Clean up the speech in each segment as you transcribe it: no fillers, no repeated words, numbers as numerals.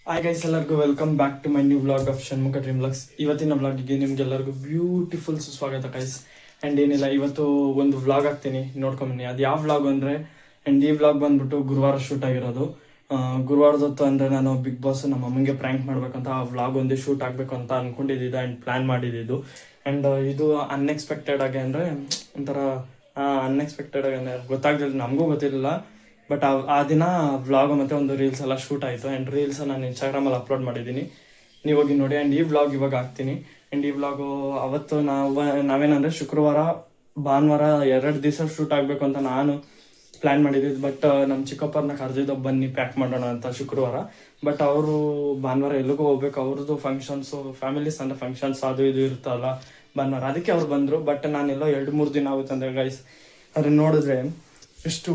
Hi guys, ಎಲ್ಲರಿಗೂ welcome back to my new vlog of Shanmukha dream vlogs. ಇವತ್ತಿನ ವ್ಲಾಗಿಗೆ ನಿಮ್ಗೆಲ್ಲರಿಗೂ ಬ್ಯೂಟಿಫುಲ್ ಸುಸ್ವಾಗತ ಗೈಸ್. ಆ್ಯಂಡ್ ಏನಿಲ್ಲ, ಇವತ್ತು ಒಂದು ವ್ಲಾಗ್ ಹಾಕ್ತೀನಿ, ನೋಡ್ಕೊಂಬನ್ನಿ. ಅದು ಯಾವ ವ್ಲಾಗ್ ಅಂದರೆ, ಆ್ಯಂಡ್ ಈ ವ್ಲಾಗ್ ಬಂದ್ಬಿಟ್ಟು ಗುರುವಾರ ಶೂಟ್ ಆಗಿರೋದು. ಗುರುವಾರದೊತ್ತು ಅಂದರೆ ನಾನು ಬಿಗ್ ಬಾಸ್ ನಮ್ಮ ಅಮ್ಮಂಗೆ ಪ್ರ್ಯಾಂಕ್ ಮಾಡ್ಬೇಕಂತ ಆ ವ್ಲಾಗ್ ಒಂದೇ ಶೂಟ್ ಆಗಬೇಕು ಅಂತ ಅಂದ್ಕೊಂಡಿದ್ದಿದ್ದು ಆ್ಯಂಡ್ ಪ್ಲ್ಯಾನ್ ಮಾಡಿದ್ದು. ಆ್ಯಂಡ್ ಇದು ಅನ್ಎಕ್ಸ್ಪೆಕ್ಟೆಡ್ ಆಗಿ ಅಂದರೆ ಒಂಥರ ಅನ್ಎಕ್ಸ್ಪೆಕ್ಟೆಡ್ ಆಗಿ ಅಂದರೆ ಗೊತ್ತಾಗ್ತಿಲ್ಲ, ನಮಗೂ ಗೊತ್ತಿರಲಿಲ್ಲ. ಬಟ್ ಆ ದಿನ ವ್ಲಾಗ್ ಮತ್ತು ಒಂದು ರೀಲ್ಸ್ ಎಲ್ಲ ಶೂಟ್ ಆಯಿತು. ಆ್ಯಂಡ್ ರೀಲ್ಸ್ ನಾನು ಇನ್ಸ್ಟಾಗ್ರಾಮಲ್ಲಿ ಅಪ್ಲೋಡ್ ಮಾಡಿದ್ದೀನಿ, ನೀವು ಹೋಗಿ ನೋಡಿ. ಆ್ಯಂಡ್ ಈ ವ್ಲಾಗ್ ಇವಾಗ ಹಾಕ್ತೀನಿ. ಆ್ಯಂಡ್ ಈ ವ್ಲಾಗು ಅವತ್ತು ನಾವೇನಂದರೆ ಶುಕ್ರವಾರ ಭಾನುವಾರ 2 ದಿವಸ ಶೂಟ್ ಆಗಬೇಕು ಅಂತ ನಾನು ಪ್ಲ್ಯಾನ್ ಮಾಡಿದ್ದಿದ್ದು. ಬಟ್ ನಮ್ಮ ಚಿಕ್ಕಪ್ಪರನ್ನ ಕರೆದಿದ್ದು ಬನ್ನಿ ಪ್ಯಾಕ್ ಮಾಡೋಣ ಅಂತ ಶುಕ್ರವಾರ. ಬಟ್ ಅವರು ಭಾನುವಾರ ಎಲ್ಲಿಗೂ ಹೋಗ್ಬೇಕು, ಅವ್ರದ್ದು ಫಂಕ್ಷನ್ಸು, ಫ್ಯಾಮಿಲೀಸ್ ಅಂದರೆ ಫಂಕ್ಷನ್ಸ್ ಅದು ಇದು ಇರುತ್ತಲ್ಲ ಭಾನುವಾರ, ಅದಕ್ಕೆ ಅವ್ರು ಬಂದರು. ಬಟ್ ನಾನೆಲ್ಲೋ 2-3 ದಿನ ಆಗುತ್ತಂದರೆ ಗೈಸ್. ಆದರೆ ನೋಡಿದ್ರೆ ಎಷ್ಟು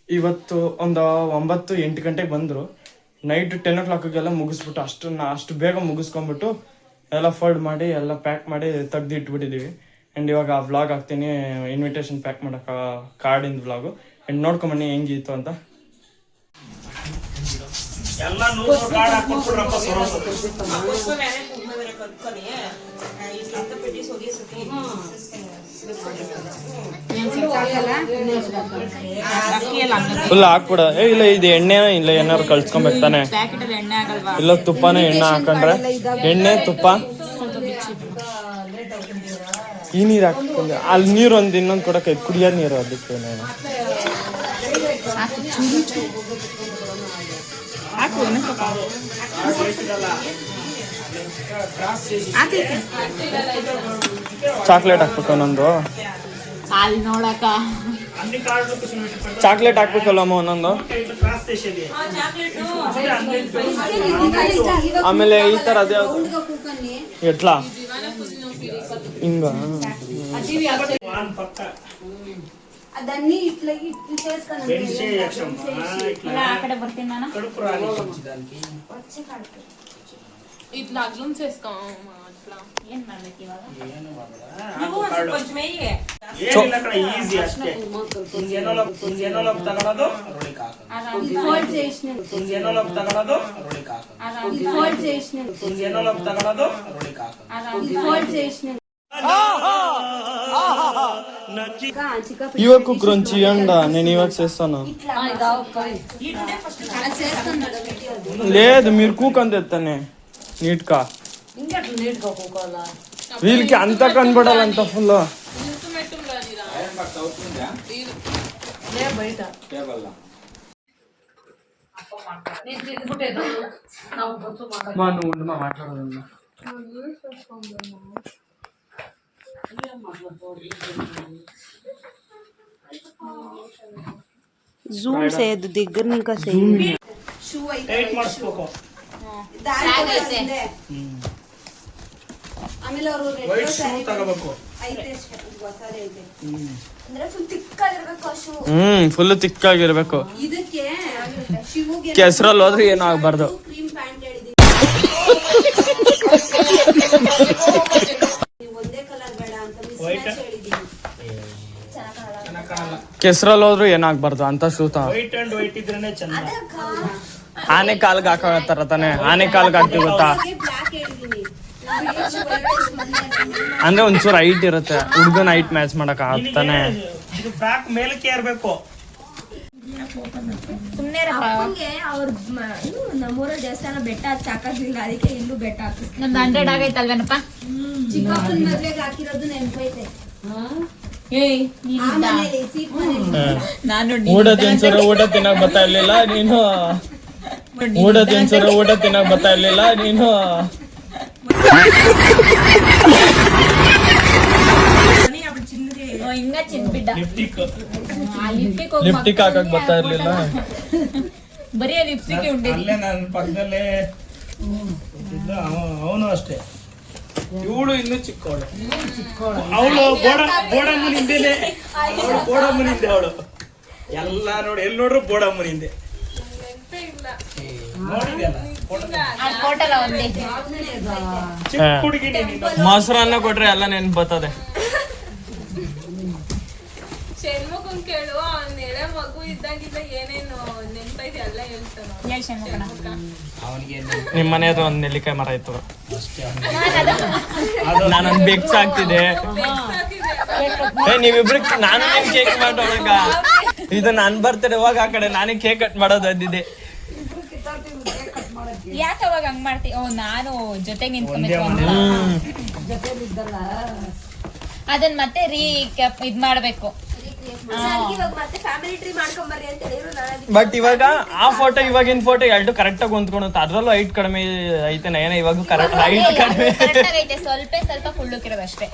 ಇವತ್ತು ಒಂದು 9-8 ಗಂಟೆಗೆ ಬಂದರು. ನೈಟ್ 10 o'clockಗೆಲ್ಲ ಮುಗಿಸ್ಬಿಟ್ಟು ಅಷ್ಟು ಬೇಗ ಮುಗಿಸ್ಕೊಂಡ್ಬಿಟ್ಟು ಎಲ್ಲ ಫೋಲ್ಡ್ ಮಾಡಿ ಎಲ್ಲ ಪ್ಯಾಕ್ ಮಾಡಿ ತೆಗ್ದು ಇಟ್ಬಿಟ್ಟಿದ್ದೀವಿ. ಆ್ಯಂಡ್ ಇವಾಗ ಆ ವ್ಲಾಗ್ ಹಾಕ್ತೀನಿ, ಇನ್ವಿಟೇಷನ್ ಪ್ಯಾಕ್ ಮಾಡೋಕೆ ಕಾರ್ಡಿಂದ ವ್ಲಾಗು. ಆ್ಯಂಡ್ ನೋಡ್ಕೊಂಬನ್ನಿ ಹೆಂಗಿತ್ತು ಅಂತ. ಫುಲ್ ಹಾಕ್ಬಿಡ. ಇಲ್ಲ ಇದು ಎಣ್ಣೆ ಇಲ್ಲ, ಏನಾರು ಕಳ್ಸ್ಕೊಂಬೇಕು ತಾನೆ. ಇಲ್ಲ ತುಪ್ಪನೇ ಎಣ್ಣೆ ಹಾಕೊಂಡ್ರೆ ಎಣ್ಣೆ ತುಪ್ಪ ಈ ನೀರು ಹಾಕೊಂಡ್ರೆ ಅಲ್ಲಿ ನೀರು ಒಂದು ಇನ್ನೊಂದು ಕೊಡಕ್ಕೆ ಕುಡಿಯೋ ನೀರು ಅದಕ್ಕೆ ಚಾಕ್ಲೇಟ್ ಹಾಕ್ಬೇಕು ಒಂದೊಂದು. ಚಾಕ್ಲೇಟ್ ಹಾಕ್ಬೇಕಲ್ಲಮ್ಮ ಒಂದೊಂದು. ಆಮೇಲೆ ಈ ತರ ಅದೇ ಎಟ್ಲಾ ಹಿಂಗ ఇట్లా అగ్లం చేసుకోమా. అట్లా ఏం ಮಾಡ್ಬೇಕು ఇವಾಗ? ఈజీ అಷ್ಟೇ. ఇంజనోలో తగలదు ఫోల్డ్ చేసిన ఇంజనోలో తగలదు ఫోల్డ్ చేసిన ఇంజనోలో తగలదు ఫోల్డ్ చేసిన ఇವಾಗ కుక్కరుంచి ఇవ్వండ, నేను ఇವಾಗ చేస్తాను. లేదు మీరు కూకంత ఎత్తానే నీట్గా, వీళ్ళకి అంతా కనబడాలంత ఫుల్. నువ్వు ఉండు, మా మాట్లాడదు. జూమ్ చేయద్దు, దగ్గర ఇంకా షూ టైట్ ಮಾಡ್ಸ್ಬೇಕು. ಆಮೇಲೆ ಅವರು ವೈಟ್ ಶೂ ತಗೋಬೇಕು. ಅಂದ್ರೆ ಫುಲ್ ತಿಕ್ಕಾಗಿರ್ಬೇಕು ಶೂ. ಫುಲ್ ತಿಕ್ಕಾಗಿರ್ಬೇಕು. ಇದಕ್ಕೆ ಶಿವುಗೆ ಕೆಸರಲ್ಲಿ ಹೋದ್ರೆ ಏನೂ ಆಗ್ಬಾರ್ದು. ಕ್ರೀಮ್ ಪ್ಯಾಂಟ್ ಹೇಳಿದೀನಿ, ಒಂದೇ ಕಲರ್ ಬೇಡ ಅಂತ ಮಿಸ್ ಹೇಳಿದೀನಿ. ಕೆಸರಲ್ಲಿ ಹೋದ್ರು ಏನಾಗ್ಬಾರ್ದು ಅಂತ ಶೂತ. ವೈಟ್ ಅಂಡ್ ವೈಟ್ ಇದ್ರೇನೆ ಚಂದ. ಆನೆ ಕಾಲ್ಗೆ ಹಾಕೋತಾರ ತಾನೆ, ಆನೆ ಕಾಲ್ಗೆ ಹಾಕ್ತಿವಿ ಗೊತ್ತಾ? ಬ್ಲಾಕ್ ಹೇಳಿದೀನಿ ಅಂದ್ರೆ ಒಂಚೂರು ಹೈಟ್ ಇರುತ್ತೆ, ಹುಡುಗನ ಹೈಟ್ ಮ್ಯಾಚ್ ಮಾಡಕ್ ಆಗ್ತಾನೆ. ಇದು ಬ್ಯಾಕ್ ಮೇಲಕ್ಕೆ ಇರಬೇಕು. ಸುಮ್ನೆ ಅಪ್ಪಂಗೆ ಅವ್ರ ನಮ್ಮೂರ ದೇವಸ್ಥಾನ ಬೆಟ್ಟ ಹಾಕಕ್ಕಾಗಿಲ್ಲ, ಅದಕ್ಕೆ ಇಲ್ಲೂ ಬೆಟ್ಟ ಹಾಕಿಸ್ತೀನಿ. 100 ಆಗೈತಲ್ವೇನಪ್ಪ? ಚಿಕ್ಕಪ್ಪನ ಮದ್ವೆಗೆ ಹಾಕಿರೋದು ನೆನ್ಪೈತೆ. ಊಟ ತಿನ್ಸೋರು ಊಟ ತಿನ್ನಕ್ ಬರ್ತಾ ಇರ್ಲಿಲ್ಲ ನೀನು, ಊಟ ತಿನ್ಸೋರು ಊಟ ತಿನ್ನಕ್ ಬರ್ತಾ ಇರ್ಲಿಲ್ಲ ನೀನು. ఇంకా చిన్న బిడ్డ ಲಿಪ್ಟಿಕ್ ಹಾಕಕ್ ಬರ್ತಾ ಇರ್ಲಿಲ್ಲ. ಬರೀ ಲಿಪ್ಸ್ಟಿಕ್ ఉండేది. ಅಲ್ಲೇ ನನ್ನ ಪಕ್ಕದಲ್ಲೇ ಅವನು ಅಷ್ಟೇ. ಇವಳು ಇನ್ನೂ ಚಿಕ್ಕವಳು. ಅವಳು ಬೋಡಮ್ಮನಿಂದೇನೆ, ಅವಳು ಬೋಡಮ್ಮನಿಂದೆ. ಅವಳು ಎಲ್ಲ ನೋಡಿ, ಎಲ್ಲಿ ನೋಡ್ರು ಬೋಡಮ್ಮನಿಂದೆ. ಚಿಕ್ಕ ಹುಡುಗಿ ಮೊಸರನ್ನ ಕೊಟ್ರೆ ಎಲ್ಲ ನೆನ್ಪು ಬರ್ತದೆ. ಷಣ್ಮುಖನ್ ಕೇಳು, ಅವ್ನ ಎಳೆ ಮಗು ಇದ್ದಾಗಿದ್ದ ಏನೇನು ನೆನ್ಪೈದೆ ಎಲ್ಲ ಹೇಳ್ತಾನ. ಅವನಿಗೆ ನಿಮ್ಮ ಮನೆ ಹತ್ರ ಒಂದು ನೆಲ್ಲಿಕಾಯಿ ಮರ ಇತ್ತು, ಅಷ್ಟೇ ನಾನೊಂದು ಬೆಕ್ಸ್ ಆಗ್ತಿದೆ. ನೀವಿಬ್ರು ನಾನು ಕೇಕ್ ಮಾಡೋವಾಗ ಇದು ನನ್ ಬರ್ತಡೆ ಹೋಗ ಆ ಕಡೆ ನಾನೇ ಕೇಕ್ ಕಟ್ ಮಾಡೋದು ಅಂದಿದೆ. ಯಾಕೆ ಅವಾಗ ಹಂಗ್ ಮಾಡ್ತೀವಿ? ಓ ನಾನು ಜೊತೆಗೆ ನಿಂತ್ಕೊಬೇಕು ಅದನ್ನ ಮತ್ತೆ ಇದ್ ಮಾಡ್ಬೇಕು. ಮತ್ತೆ ಫ್ಯಾಮಿಲಿ ಟ್ರೀ ಮಾಡ್ಕೊಂಬರ್ರಿ ಅಂತ ಹೇಳಿದ್ರು. ಬಟ್ ಇವಾಗ ಆ ಫೋಟೋ ಇವಾಗಿನ ಫೋಟೋ ಎರಡು ಕರೆಕ್ಟ್ ಆಗಿ ಹೊಂದ್ಕೊಂಡು ಅದ್ರಲ್ಲೂ ಹೈಟ್ ಕಡಿಮೆ ಐತೆ ನಯನ, ಇವಾಗ ಕರೆಕ್ಟ್ ಹೈಟ್ ಕಡಿಮೆ ಐತೆ, ಸ್ವಲ್ಪ ಕುಳ್ಳುಕಿರೋದು ಅಷ್ಟೇ.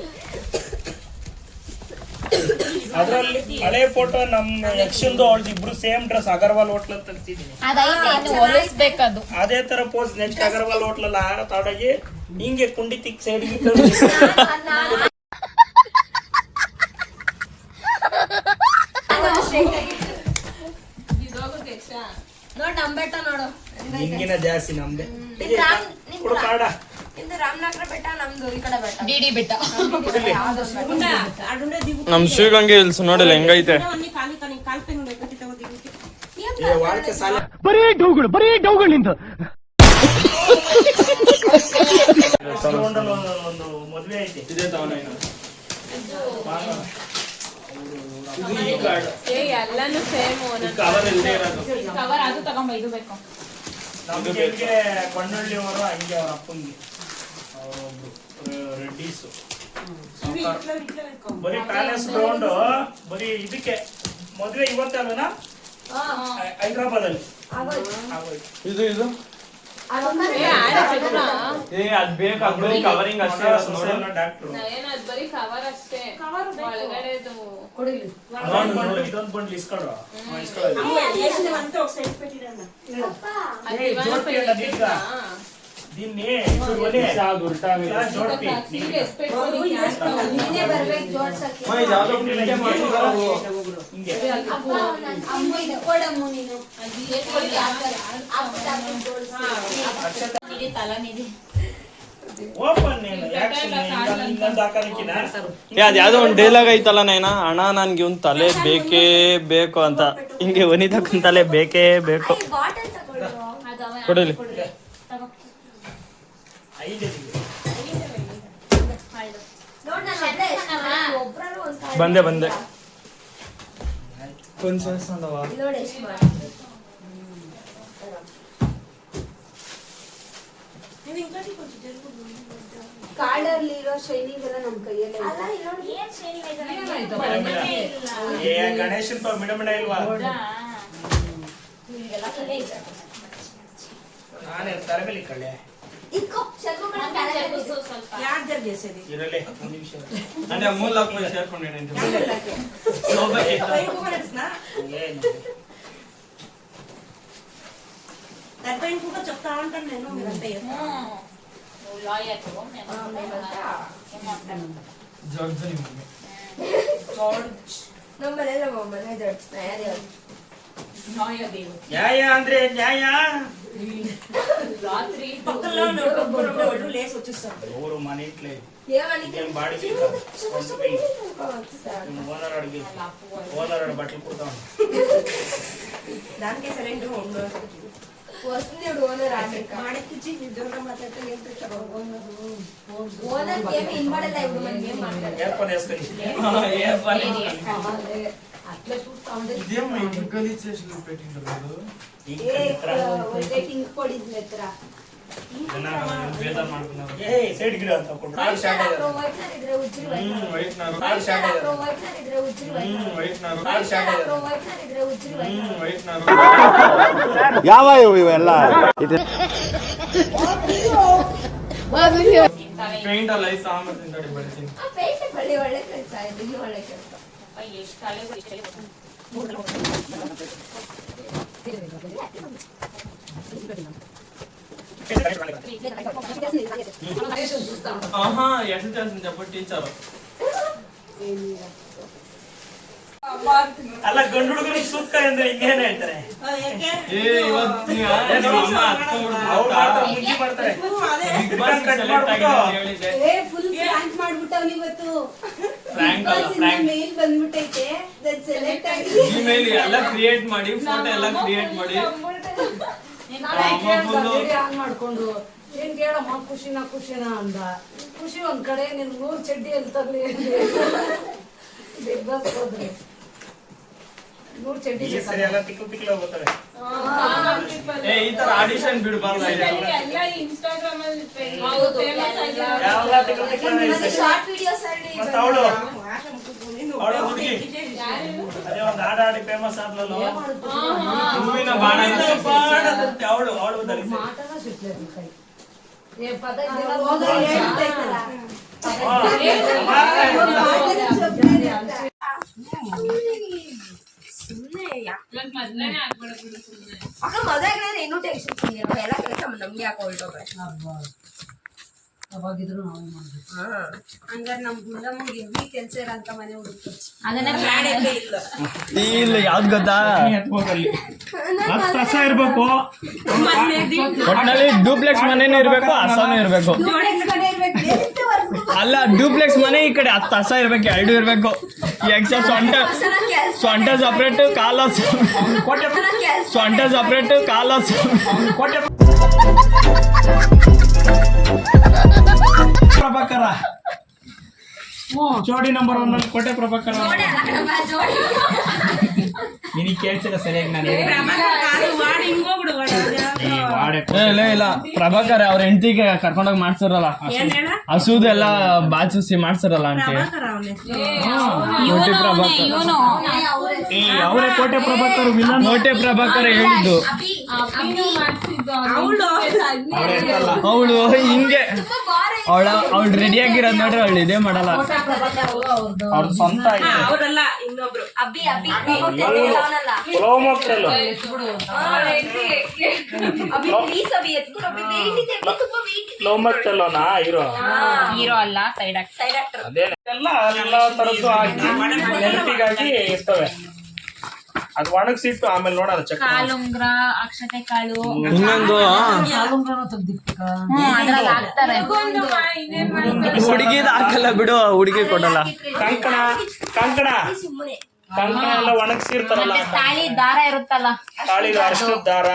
ಅದ್ರಲ್ಲಿ ಹಳೆ ಫೋಟೋ ನಮ್ಮ ಯಕ್ಷಂದು ಅವಳದು ಇಬ್ರು ಸೇಮ್ ಡ್ರೆಸ್ ಅಗರ್ವಾಲ್ ಹೋಟ್ಲ್ ಅಂತ ತೆಗ್ಸಿದೀನಿ. ಅದೈತೆ ಇನ್ನು ಹೊಲಿಸ್ಬೇಕದು. ಅದೇ ತರ ಪೋಸ್ ನೆಕ್ಸ್ಟ್ ಅಗರ್ವಾಲ್ ಹೋಟ್ಲಲ್ಲಿ ತಾಡಾಗಿ ಹಿಂಗೆ ಕುಂಡಿ ತಿಕ್ ಸೈಡ್ಗೆ ನೋಡ್ ನಮ್ ಬೆಟ್ಟ ನೋಡು, ಹಿಂಗಿನ ಜಾಸ್ತಿ ನಮ್ದೆ. ನಿಂದು ರಾಮನಗರ ಬೆಟ್ಟ, ನಮ್ದು ಈ ಕಡೆ ಬೆಟ್ಟ ಡಿಡಿ ಬಿಟ್ಟ. ನಮ್ ಶ್ರೀಗಂಗೆ ಹಿಲ್ಸ್ ನೋಡಿಲ್ಲ ಹೆಂಗೈತೆ. ಬರೀ ಡೌಗಳು ನಿಂತು. ಒಂದು ಮದ್ವೆ ಐತಿ. ಎಲ್ಲಾನು ಸೇಮ್ ಕವರ್ ಅದು ತಗೊಂಡ್ ಇದು ಬೇಕು. ನಮ್ಗೆ ಹೆಂಗೆ ಕೊಂಡಳ್ಳಿ ಅವರು ಹಂಗೆ ಅವ್ರ ಅಪ್ಪಂಗೆ ಅವರೊಬ್ರು ರೆಡ್ಡೀಸ್ ಬರೀ ಪ್ಯಾಲೇಸ್ ಗ್ರೌಂಡ್ ಬರೀ ಇದಕ್ಕೆ ಮದ್ವೆ ಇವತ್ತೇ ಅಲ್ವೇನಾ ಹೈದ್ರಾಬಾದ್ ಅಲ್ಲಿ ಇದು ಇದು ಅದ್ ಬೇಕು ಕವರಿಂಗ್ ಅಷ್ಟೇ ಡಾಕ್ಟ್ರು ಅದ್ ಬರೀ ಕವರ್ ಅಷ್ಟೇ, ಒಳಗಡೆದು ಇದೊಂದು ಬಂಡ್ಲಿ ಇಸ್ಕೊಳ್ರು దీన్ని ಅದ್ಯಾವ್ದೋ ಒಂದ್ ಡೈಲಾಗ್ ಐತಲ್ಲ ನೈನಾ, ಅಣ್ಣ ನನ್ಗೆ ಒಂದ್ ತಲೆ ಬೇಕೇ ಬೇಕು ಅಂತ, ಹಿಂಗೆ ಒನಿದಕ್ಕನ್ ತಲೆ ಬೇಕೇ ಬೇಕು. ಕೊಡಲಿ ಬಂದೆ ಕಾಡಲ್ಲಿರೋ ಶೈನಿಂಗ್ ಎಲ್ಲ ನಮ್ ಕೈಯಲ್ಲೇ ಗಣೇಶನ್ ಮಿಡ ಮಿಡ ಇಲ್ವಾ ನಾನೇ ತರಬೇಲಿ ಕಳ್ಳೆ ಇರಲಿ ಒಂದು ನಿಮಿಷ ಅಂದ್ರೆ ಮೂಲ ಸೇರ್ಕೊಂಡಿದ್ದೀನಿ. చెప్తా ఉంటాను నేను మీరంతా న్యాయ ಅಂದ್ರೆ న్యాయ పక్కలో లేసి వచ్చేస్తాను ఎవరు మన ఇంట్లో ఏమని బాడీ ఓనర్ అడిగి ఓనర్ బట్టలు కుడతాం దానికే సరైన వస్తుంది ఓనర్ మాడెక్కించి నిజంగా మాట్లాడితే ఏం పెట్టారు ఓనర్ ఏమి ఇన్వాడಲ್ಲ ఇప్పుడు మనకి ఏం మాట్లాడాలి ఏ పని వేసుకొని అట్లా చూస్తా ఉండే ಟಿಂಕ್ ಕೊಡಿದ್ಲ ಹತ್ರ ಸೈಡ್ ಗಿಡ ಅಂತ ಇದ್ರೆ ಉಜ್ರಿ ಯಾವ ಇವೆಲ್ಲ ಪೇಂಟ್ ಅಲ್ಲ ಸಾಮರ್ಥ್ಯ ಬಡಿತೀನಿ. ಒಳ್ಳೆ ಕೆಲಸ ಇದು, ಇನ್ನೂ ಒಳ್ಳೆ ಕೆಲಸ. ఆహా ఎట్లా చేస్తుంది చెప్పండి టీచర్. ಅಲ್ಲ ಗಂಡು ಹುಡುಗನಿಗೆ ಸೂತ್ಕ ಅಂದ್ರೆ ಹಿಂಗೇನೆ ಹೇಳ್ತಾರೆ. ಇಮೇಲ್ ಎಲ್ಲ ಕ್ರಿಯೇಟ್ ಮಾಡಿ, ಫೋಟೋ ಎಲ್ಲ ಕ್ರಿಯೇಟ್ ಮಾಡಿ ಆನ್ ಮಾಡ್ಕೊಂಡು ಏನ್ ಕೇಳಮ್ಮ ಖುಷಿನ ಅಂದ. ಖುಷಿ ಒಂದ್ ಕಡೆ ನಿನ್ 100 ಚಡ್ಡಿ ಎಲ್ಲಿ ತರ್ಲಿ ಬಿಗ್ ಬಾಸ್ ಹೋದ್ರೆ 100 ಚಡ್ಡಿ ಈ ಸರಿ ಎಲ್ಲ ತಿಕ್ಲು ಹೋಗ್ತವೆ. ಈ ತರ ಆಡಿಷನ್ ಬಿಡಬಾರ್ದು. ಎಲ್ಲ ಇನ್ಸ್ಟಾಗ್ರಾಮ್ ಅಲ್ಲಿ ಎಲ್ಲ ತಿಕ್ಲು ಈ ಸರಿ. ಶಾರ್ಟ್ ವಿಡಿಯೋಸ್ ಅಲ್ಲಿ ಮತ್ತೆ ಅವಳು ಹುಡುಗಿ ಅದೇ ಒಂದು ಹಾಡಾಡಿ ಫೇಮಸ್ ಆದ್ಲಲ್ಲ ಹೂವಿನ ಬಾಣ ಬಾಣದಂತೆ ಅವಳು ಧರಿಸಿ ಮಾಟನ ಸಿಟ್లేదు ಕೈ ಏ ಪದ ಇದೆಲ್ಲ ಹೋದ್ರೆ ಹೇಳ್ತೈತಲ್ಲ ಮೊದ್ಲೇನೆ ಆಗ್ಬಿಡೋದು ಸುಮ್ಮನೆ. ಅಕ್ಕ ಮದುವೆ ಇನ್ನೂ ಟೆನ್ಷನ್ ಫ್ರೀ ಎಲ್ಲ ಕೆಲಸ ನಮ್ಗೆ ಯಾಕೆ ಹೊರಟೋಗ್ರೆ. ಅವಾಗಿದ್ರು ನಾವೇ ಮಾಡ್ಬೇಕು. ಹಂಗಾರೆ ನಮ್ ಗುಂಡಮ್ಮಗೆ ಹೆವಿ ಕೆಲಸ ಇರೋಂತ ಮನೆ ಹುಡುಕ್ತು. ಅದನ್ನ ಪ್ಲಾನ್ ಇಲ್ಲ ಯಾವ್ದು ಗೊತ್ತಾ, ಎತ್ಕೋದಲ್ಲಿ 10 ಕಸ ಇರ್ಬೇಕು. ಒಟ್ಟಿನಲ್ಲಿ ಡೂಪ್ಲೆಕ್ಸ್ ಮನೇನು ಇರ್ಬೇಕು, ಹಸನೂ ಇರ್ಬೇಕು. ಅಲ್ಲ ಡೂಪ್ಲೆಕ್ಸ್ ಮನೆ ಈ ಕಡೆ 10 ಹಸ ಇರ್ಬೇಕು, 2 ಇರ್ಬೇಕು. ಎಕ್ಸ್ಟ್ರಾ ಸೊಂಟ ಸಪ್ರೇಟ್, ಕಾಲ ಸೊಂಟ ಸಪ್ರೇಟ್, ಕಾಲ ಪ್ರಭಾಕರ ಜೋಡಿ ನಂಬರ್ 1 ಅಲ್ಲಿ ಕೋಟೆ ಪ್ರಭಾಕರ. ನಿನಗೆ ಕೇಳ್ಸಿಲ್ಲ ಸರಿಯಾಗಿ ನಾನು ಇಲ್ಲ ಪ್ರಭಾಕರ್ ಅವ್ರ ಹೆಂಡತಿಗೆ ಕರ್ಕೊಂಡೋಗಿ ಮಾಡ್ಸಿರಲ್ಲ, ಹಸುದೆಲ್ಲ ಬಾಚಿಸಿ ಮಾಡ್ಸಿರಲ್ಲ ಅಂತ ಕೋಟೆ ಪ್ರಭಾಕರ್. ಅವರೇ ಕೋಟೆ ಪ್ರಭಾಕರ್ ವಿಲನ್. ಕೋಟೆ ಪ್ರಭಾಕರ್ ಹೇಳಿದ್ದು ಅವಳು ಹಿಂಗೆ ಅವಳು ರೆಡಿ ಆಗಿರೋದ್ ನೋಡ್ರಿ, ಅವಳು ಇದೇ ಮಾಡಲ್ಲ. ಅವ್ರ ಸ್ವಂತ ಅವರಲ್ಲ ಇನ್ನೊಬ್ರು ಅಬ್ಬಿ ಅಬ್ಬಿ ಪುಲಾವ್ ಮಾಡ್ತಿಲ್ಲ. ಅಬ್ಬಿ ಪ್ಲೀಸ್ ಅಬ್ಬಿ ಎತ್ಕೊಂಡು ಅಬ್ಬಿ ವೇಟ್ ಇದೆ ತುಂಬಾ ವೇಟ್ ಇದೆ. ಲವ್ ಮಾಡ್ತಿಲ್ಲನಾ ಹೀರೋ ಹೀರೋ ಅಲ್ಲ, ಸೈಡ್ ಆಕ್ಟರ್. ಅದೇ ಎಲ್ಲ ತರದ್ದು ಹಾಕಿ ನೆನಪಿಗಾಗಿ ಇರ್ತವೆ. ಅದು ಒಣಗಿಸಿಟ್ಟು ಆಮೇಲೆ ನೋಡೋಣ ಚೆಕ್. ಕಾಲುಂಗ್ರ, ಅಕ್ಷತೆ ಕಾಳು, ಇನ್ನೊಂದು ಅದ್ರಲ್ಲಿ ಹಾಕ್ತಾರೆ. ಹುಡುಗಿದ್ ಹಾಕಲ್ಲ ಬಿಡು, ಹುಡುಗಿ ಕೊಡಲ್ಲ. ಕಂಕಣ ಸುಮ್ಮನೆ ಎಲ್ಲ ಒಣಗಿಸಿರ್ತಾರಲ್ಲ, ಮತ್ತೆ ತಾಳಿ ದಾರ ಇರುತ್ತಲ್ಲ, ತಾಳಿದು ಅಷ್ಟು ದಾರ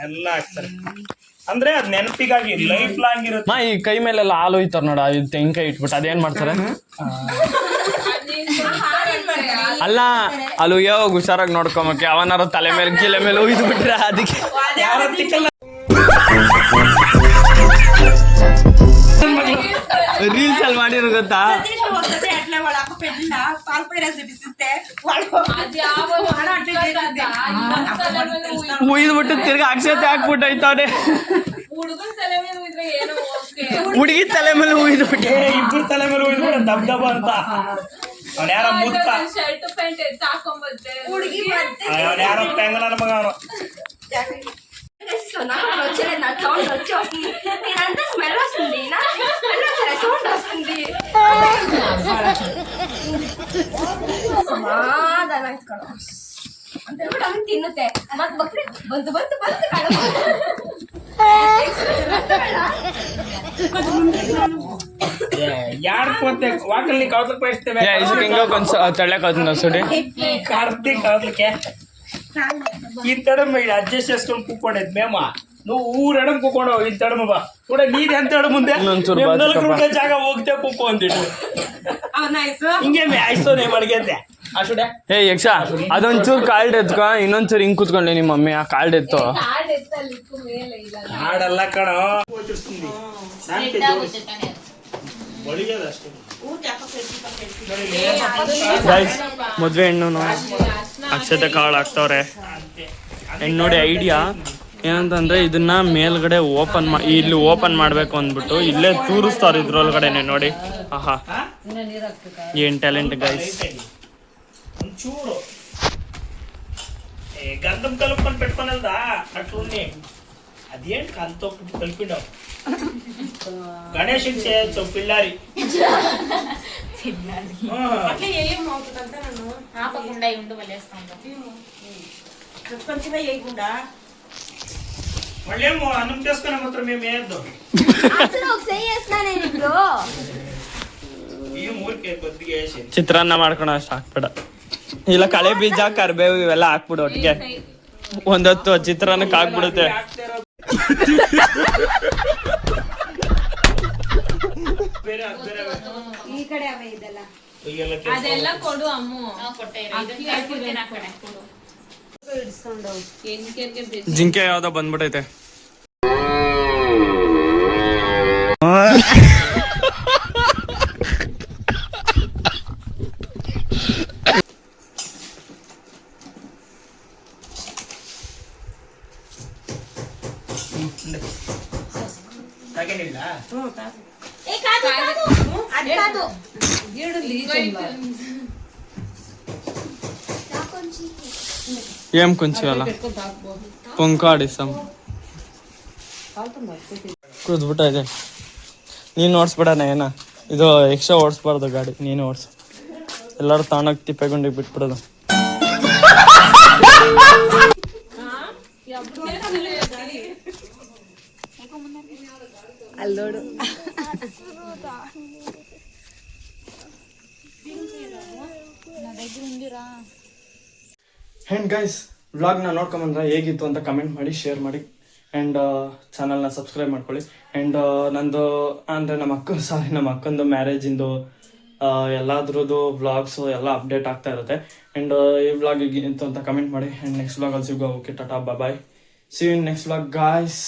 ಎಲ್ಲ ಹಾಕ್ತಾರೆ. ಅಂದ್ರೆ ಅದ್ ನೆನಪಿಗಾಗಿ ಲೈಫ್ ಲಾಂಗ್ ಇರುತ್ತೆ. ಈ ಕೈ ಮೇಲೆಲ್ಲ ಹಾಲು ಹೋಯ್ತಾರ ನೋಡ, ತೆಂಗಿನಕಾಯಿ ಇಟ್ಬಿಟ್ಟು ಅದೇನ್ ಮಾಡ್ತಾರೆ? ಅಲ್ಲ ಅಲ್ಲಿ ಯಾವಾಗ ಹುಷಾರಾಗಿ ನೋಡ್ಕೊಂಬಕ್ಕೆ, ಅವನಾರ ತಲೆ ಮೇಲೆ ಗಿಲೆ ಮೇಲೆ ಉಯ್ದು ಬಿಟ್ರೆ ಅದಕ್ಕೆ ಯಾರ ತಿಕ್ಕಲ್ಲ. ರೀಲ್ಸ್ ಅಲ್ಲಿ ಮಾಡಿರೋ ಗೊತ್ತಾ? ಉಯ್ದು ಬಿಟ್ಟು ತಿರ್ಗಿ ಅಕ್ಷತೆ ಹಾಕ್ಬಿಟ್ಟು ಐತವ್ರೆ. ಹುಡುಗನ್ ತಲೆ ಮೇಲೆ ಇದ್ರೆ ಏನೋ ಓಕೆ. ಹುಡುಗಿ ತಲೆ ಮೇಲೆ ಉಯ್ದು ಬಿಟ್ಟೆ. ಇಬ್ರು ತಲೆ ಮೇಲೆ ಹೋಯ್ತು ದಬ್ ದಬ ಅಂತ. ಅವ್ನ ಯಾರ ಮುತ್ತ, ಶರ್ಟ್ ಪ್ಯಾಂಟ್ ಎತ್ತ ಹಾಕೊಂಬತ್ತೆ ಹುಡುಗಿ ಮತ್ತೆ ಅವ್ನ ಯಾರ ಪೆಂಗನ ಮಗ ಅವನು. నాకు వచ్చేది నా సౌండ్ వచ్చి వస్తుంది నేనంతా స్మెల్ వస్తుంది నా సౌండ్ వస్తుంది ಸಮಾಧಾನ ಇಟ್ಕೊಳ್ಳೋ ಅಂತ ಹೇಳ್ಬಿಟ್ಟು ಅವನು ತಿನ್ನುತ್ತೆ ಮತ್ತೆ ಬಕ್ರಿ ಬಂತು ಬಂತು ಬಂತು ಯಾರು ಕೊತ್ತೆ ವಾಕಲ್ಲಿ ಕೌತಕ್ ಬಯಸ್ತೇವೆ. ಹಿಂಗ ತಳ್ಳಕ್ ಸುಡಿ ಕಾರ್ತಿಕ್ ಕೌತಕ್ಕೆ ಈ ತಡಮ ಅಡ್ಜಸ್ಟ್ చేసుకొని ಕೂತ್ಕೊಂಡಿದ್ ಮೇಮ నువ్వు ఊరెడం కూకోండు ఈ తడమ బా కూడా నీది ఎంత ఎడ ముందే ఉండే ಜಾಗ ಹೋಗ್ತೆ ಕೂಕೋ ಅಂದಿಟ್ಟು ಹಿಂಗೇಮಿ ಆಯ್ಸೋನೆ ಮಡಗೆದ್ದೆ ಅಷ್ಟೇ. ಯಕ್ಷ ಅದೊಂಚೂರು ಕಾಲ್ಡ್ ಎತ್ಕೊ, ಇನ್ನೊಂಚೂರು ಹಿಂಗ್ ಕೂತ್ಕೊಂಡೆ ನಿಮ್ಮ ಮಮ್ಮಿ ಆ ಕಾಲ್ಡ್ ಎತ್ತು. ಕಾರ್ಡ್ ಎತ್ತಲ್ಲಿ ಮೇಲೆ ಇಲ್ಲ ಹಾಡಲ್ಲ ಕಣ ಮದ್ವೆ ಹೆಣ್ಣು ಅಕ್ಷತೆ ಕಾಳು ಹಾಕ್ತವ್ರೆ. ಹೆಣ್ಣು ನೋಡಿ ಐಡಿಯಾ ಏನಂತಂದ್ರೆ ಇದನ್ನ ಮೇಲ್ಗಡೆ ಇಲ್ಲಿ ಓಪನ್ ಮಾಡ್ಬೇಕು ಅಂದ್ಬಿಟ್ಟು ಇಲ್ಲೇ ತೂರಿಸ್ತಾರ ಇದ್ರೊಳಗಡೆನೆ ನೋಡಿ. ಆಹಾ ಏನ್ ಟ್ಯಾಲೆಂಟ್ ಗೈಸ್. ಒಂಚೂರು గంధం కలుపుకొని పెట్టుకునేదా అట్లుంది అదేంటి కంతో కలిపిండావు గణేష్ చేయొచ్చు పిల్లారి ఆపకుండా ఉండు వలేస్తాం మళ్ళేమో అన్నం చేసుకునే మాత్రం మేము వేద్దాం ఏం ఊరికే కొద్దిగా వేసి ಚಿತ್ರಾನ್ನ ಮಾಡ್ಕೊಳ ಅಷ್ಟು ಹಾಕ್ಬೇಡ. ಇಲ್ಲ ಕಳೆ ಬೀಜ ಕರ್ಬೇವು ಇವೆಲ್ಲ ಹಾಕ್ಬಿಡು ಒಟ್ಟಿಗೆ, ಒಂದೊತ್ತು ಚಿತ್ರಾನ್ನಕ್ಕೆ ಹಾಕ್ಬಿಡುತ್ತೆ. ಬೇರೆ ಅದ್ ಬೇರೆ ಈ ಕಡೆ ಅವ ಇದೆಲ್ಲ ಈಗೆಲ್ಲ ಅದೆಲ್ಲ ಕೊಡು ಅಮ್ಮು ಅಕ್ಕಿ ಹಾಕಿರ್ತೀನಿ ಆ ಕಡೆ. ಇಡ್ಸ್ಕೊಂಡು ಜಿಂಕೆ ಯಾವ್ದೋ ಬಂದ್ಬಿಟ್ಟೈತೆ. ಹಾಗೇನಿಲ್ಲ ఏం కొంచెం అలా పొంకాడిస్తాం ಕುಡಿದ್ಬಿಟ್ಟ ಇದೆ. ನೀನು ಓಡಿಸ್ಬಿಡಣ ಏನ, ಇದು ಎಕ್ಸ್ಟ್ರಾ ಓಡಿಸ್ಬಾರ್ದು ಗಾಡಿ, ನೀನು ಓಡಿಸು. ಎಲ್ಲರೂ ತಾಣಕ್ಕೆ ತಿಪ್ಪೆಗುಂಡಿಗೆ ಬಿಟ್ಬಿಡೋದು. ಅಲ್ಲೋಡು. ಆ್ಯಂಡ್ ಗೈಸ್, ವ್ಲಾಗ್ನ ನೋಡ್ಕೊಂಬಂದ್ರೆ ಹೇಗಿತ್ತು ಅಂತ ಕಮೆಂಟ್ ಮಾಡಿ, ಶೇರ್ ಮಾಡಿ, ಆ್ಯಂಡ್ ಚಾನಲ್ನ ಸಬ್ಸ್ಕ್ರೈಬ್ ಮಾಡ್ಕೊಳ್ಳಿ. ಆ್ಯಂಡ್ ನಂದು ಅಂದರೆ ನಮ್ಮ ಅಕ್ಕಂದು ಮ್ಯಾರೇಜಿಂದು ಎಲ್ಲದ್ರದ್ದು ವ್ಲಾಗ್ಸು ಎಲ್ಲ ಅಪ್ಡೇಟ್ ಆಗ್ತಾ ಇರುತ್ತೆ. ಆ್ಯಂಡ್ ಈ ವ್ಲಾಗ್ ಹೇಗಿತ್ತು ಅಂತ ಕಮೆಂಟ್ ಮಾಡಿ. ಆ್ಯಂಡ್ ನೆಕ್ಸ್ಟ್ ವ್ಲಾಗಲ್ಲಿ ಸಿಗೋ. Okay, tata, bye. See you in next vlog guys.